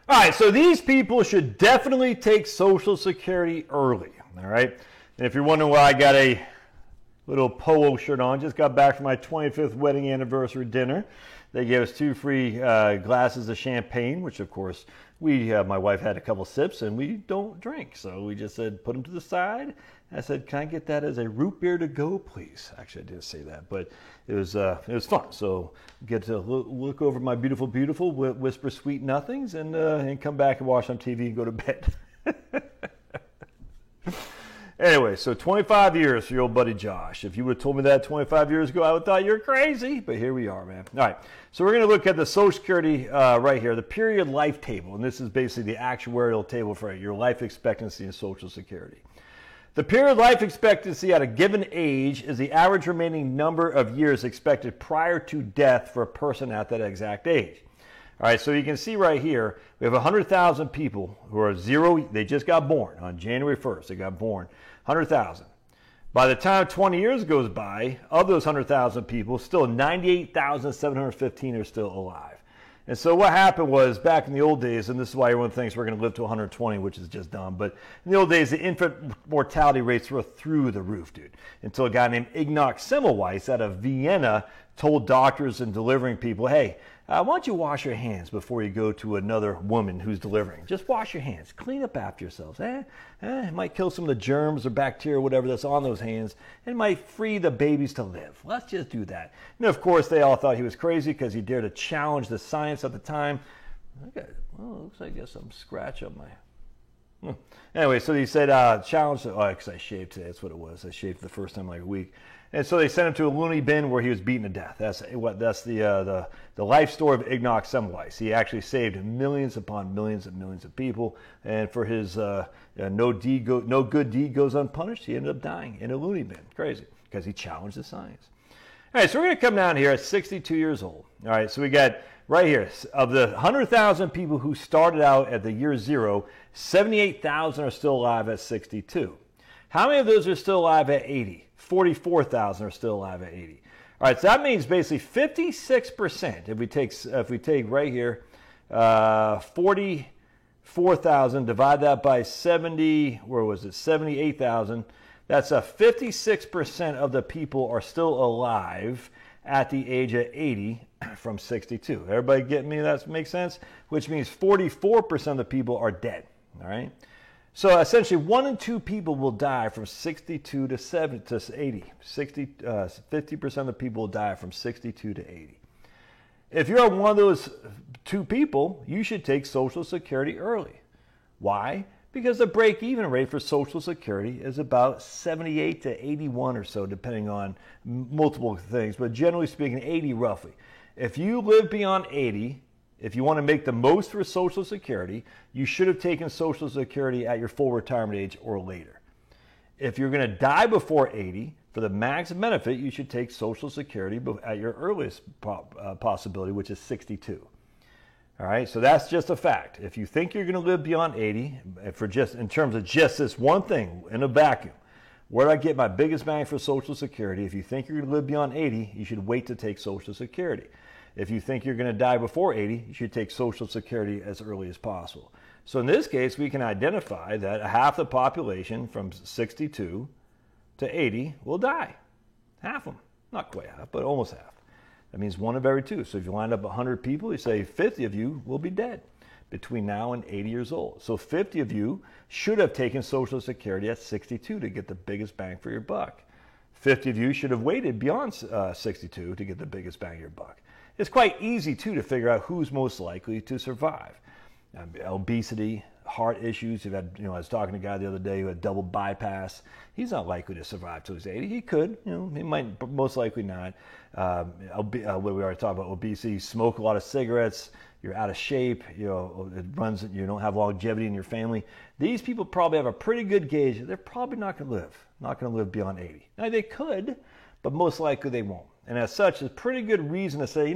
All right, so these people should definitely take Social Security early, all right? And if you're wondering why I got a little polo shirt on, just got back from my 25th wedding anniversary dinner. They gave us 2 free glasses of champagne, which of course my wife had a couple sips and we don't drink. So we just said, put them to the side. I said, can I get that as a root beer to go, please? Actually, I didn't say that, but it was fun. So get to look over my beautiful, whisper sweet nothings and come back and watch on TV and go to bed. Anyway, so 25 years for your old buddy Josh. If you would have told me that 25 years ago, I would have thought you're crazy, but here we are, man. All right, so we're going to look at the Social Security right here, the period life table, and this is basically the actuarial table for your life expectancy in Social Security. The period life expectancy at a given age is the average remaining number of years expected prior to death for a person at that exact age. All right, so you can see right here, we have 100,000 people who are they just got born on January 1st. They got born, 100,000. By the time 20 years goes by, of those 100,000 people, still 98,715 are still alive. And so what happened was back in the old days, and this is why everyone thinks we're going to live to 120, which is just dumb, but in the old days, the infant mortality rates were through the roof, dude, until a guy named Ignaz Semmelweis out of Vienna told doctors and delivering people, hey, why don't you wash your hands before you go to another woman who's delivering? Just wash your hands. Clean up after yourselves. It might kill some of the germs or bacteria or whatever that's on those hands. And it might free the babies to live. Let's just do that. And of course, they all thought he was crazy because he dared to challenge the science at the time. Okay, well, it looks like I got some scratch on my... Anyway, so he said, challenge... Oh, because I shaved today. That's what it was. I shaved the first time like a week. And so they sent him to a loony bin where he was beaten to death. That's the life story of Ignaz Semmelweis. He actually saved millions upon millions and millions of people. And for his no good deed goes unpunished, he ended up dying in a loony bin. Crazy, because he challenged the science. All right, so we're going to come down here at 62 years old. All right, so we got right here, of the 100,000 people who started out at the year 0, 78,000 are still alive at 62. How many of those are still alive at 80? 44,000 are still alive at 80. All right, so that means basically 56%. If we take right here, 44,000, divide that by 78,000. That's a 56% of the people are still alive at the age of 80 from 62. Everybody getting me? That makes sense? Which means 44% of the people are dead. All right. So essentially, 1 in 2 people will die from 62 to 80. 50% of the people will die from 62 to 80. If you're one of those 2 people, you should take Social Security early. Why? Because the break-even rate for Social Security is about 78 to 81 or so, depending on multiple things, but generally speaking, 80 roughly. If you live beyond 80, if you want to make the most for Social Security, you should have taken Social Security at your full retirement age or later. If you're going to die before 80, for the max benefit, you should take Social Security at your earliest possibility, which is 62. All right, so that's just a fact. If you think you're going to live beyond 80, in terms of just this one thing in a vacuum, where do I get my biggest bang for Social Security? If you think you're going to live beyond 80, you should wait to take Social Security. If you think you're going to die before 80, you should take Social Security as early as possible. So in this case, we can identify that half the population from 62 to 80 will die. Half of them. Not quite half, but almost half. That means 1 of every 2. So if you line up 100 people, you say 50 of you will be dead between now and 80 years old. So 50 of you should have taken Social Security at 62 to get the biggest bang for your buck. 50 of you should have waited beyond 62 to get the biggest bang for your buck. It's quite easy, too, to figure out who's most likely to survive. Obesity, heart issues. I was talking to a guy the other day who had double bypass. He's not likely to survive till he's 80. He could, he might, but most likely not. What we already talked about, obesity, smoke a lot of cigarettes, you're out of shape, it runs, you don't have longevity in your family. These people probably have a pretty good gauge. They're probably not going to live beyond 80. Now, they could, but most likely they won't. And as such, it's a pretty good reason to say,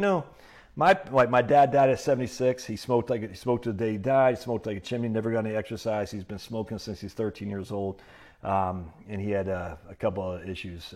my dad died at 76. He smoked the day he died. He smoked like a chimney. Never got any exercise. He's been smoking since he's 13 years old, and he had a couple of issues.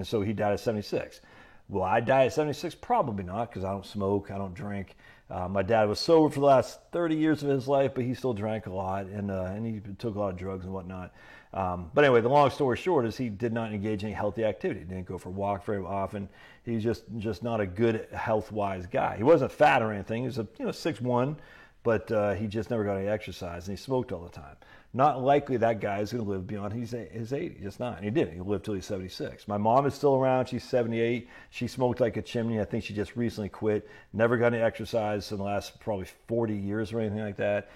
So he died at 76. Will I die at 76? Probably not, because I don't smoke, I don't drink. My dad was sober for the last 30 years of his life, but he still drank a lot, and he took a lot of drugs and whatnot. But anyway, the long story short is he did not engage in any healthy activity. He didn't go for a walk very often. He's just not a good health-wise guy. He wasn't fat or anything. He was 6'1", but he just never got any exercise, and he smoked all the time. Not likely that guy is going to live beyond his 80. Just not. And he didn't. He lived till he's 76. My mom is still around. She's 78. She smoked like a chimney. I think she just recently quit. Never got any exercise in the last probably 40 years or anything like that.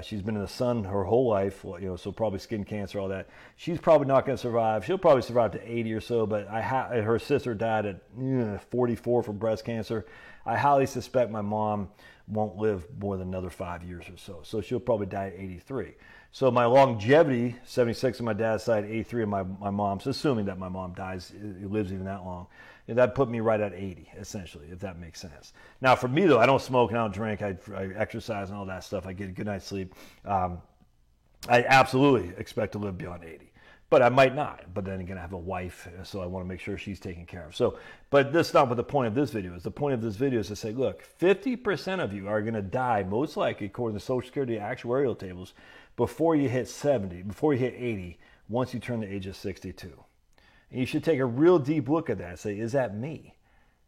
She's been in the sun her whole life, so probably skin cancer, all that. She's probably not going to survive. She'll probably survive to 80 or so, but her sister died at 44 from breast cancer. I highly suspect my mom won't live more than another 5 years or so. So she'll probably die at 83. So my longevity, 76 on my dad's side, 83 on my mom's, assuming that my mom dies, lives even that long, and that put me right at 80, essentially, if that makes sense. Now, for me, though, I don't smoke and I don't drink. I exercise and all that stuff. I get a good night's sleep. I absolutely expect to live beyond 80. But I might not. But then again, I have a wife, so I want to make sure she's taken care of. So, but that's not what the point of this video is. The point of this video is to say, look, 50% of you are going to die, most likely, according to Social Security actuarial tables, before you hit 70, before you hit 80, once you turn the age of 62. And you should take a real deep look at that and say, is that me?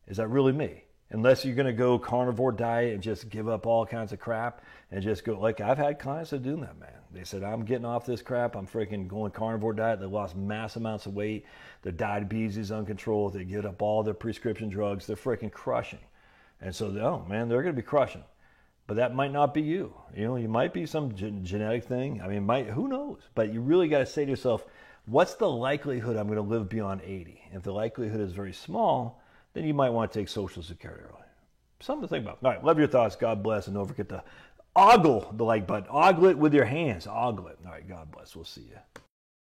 Is that really me? Unless you're going to go carnivore diet and just give up all kinds of crap and just go, like I've had clients that do that, man. They said, I'm getting off this crap. I'm freaking going carnivore diet. They lost mass amounts of weight. Their diabetes is uncontrolled. They give up all their prescription drugs. They're freaking crushing. And so, oh man, they're going to be crushing. But that might not be you. You might be some genetic thing. I mean, who knows? But you really got to say to yourself, what's the likelihood I'm going to live beyond 80? If the likelihood is very small, then you might want to take Social Security early. Something to think about. All right, love your thoughts. God bless. And don't forget to ogle the like button. Ogle it with your hands. Ogle it. All right, God bless. We'll see you.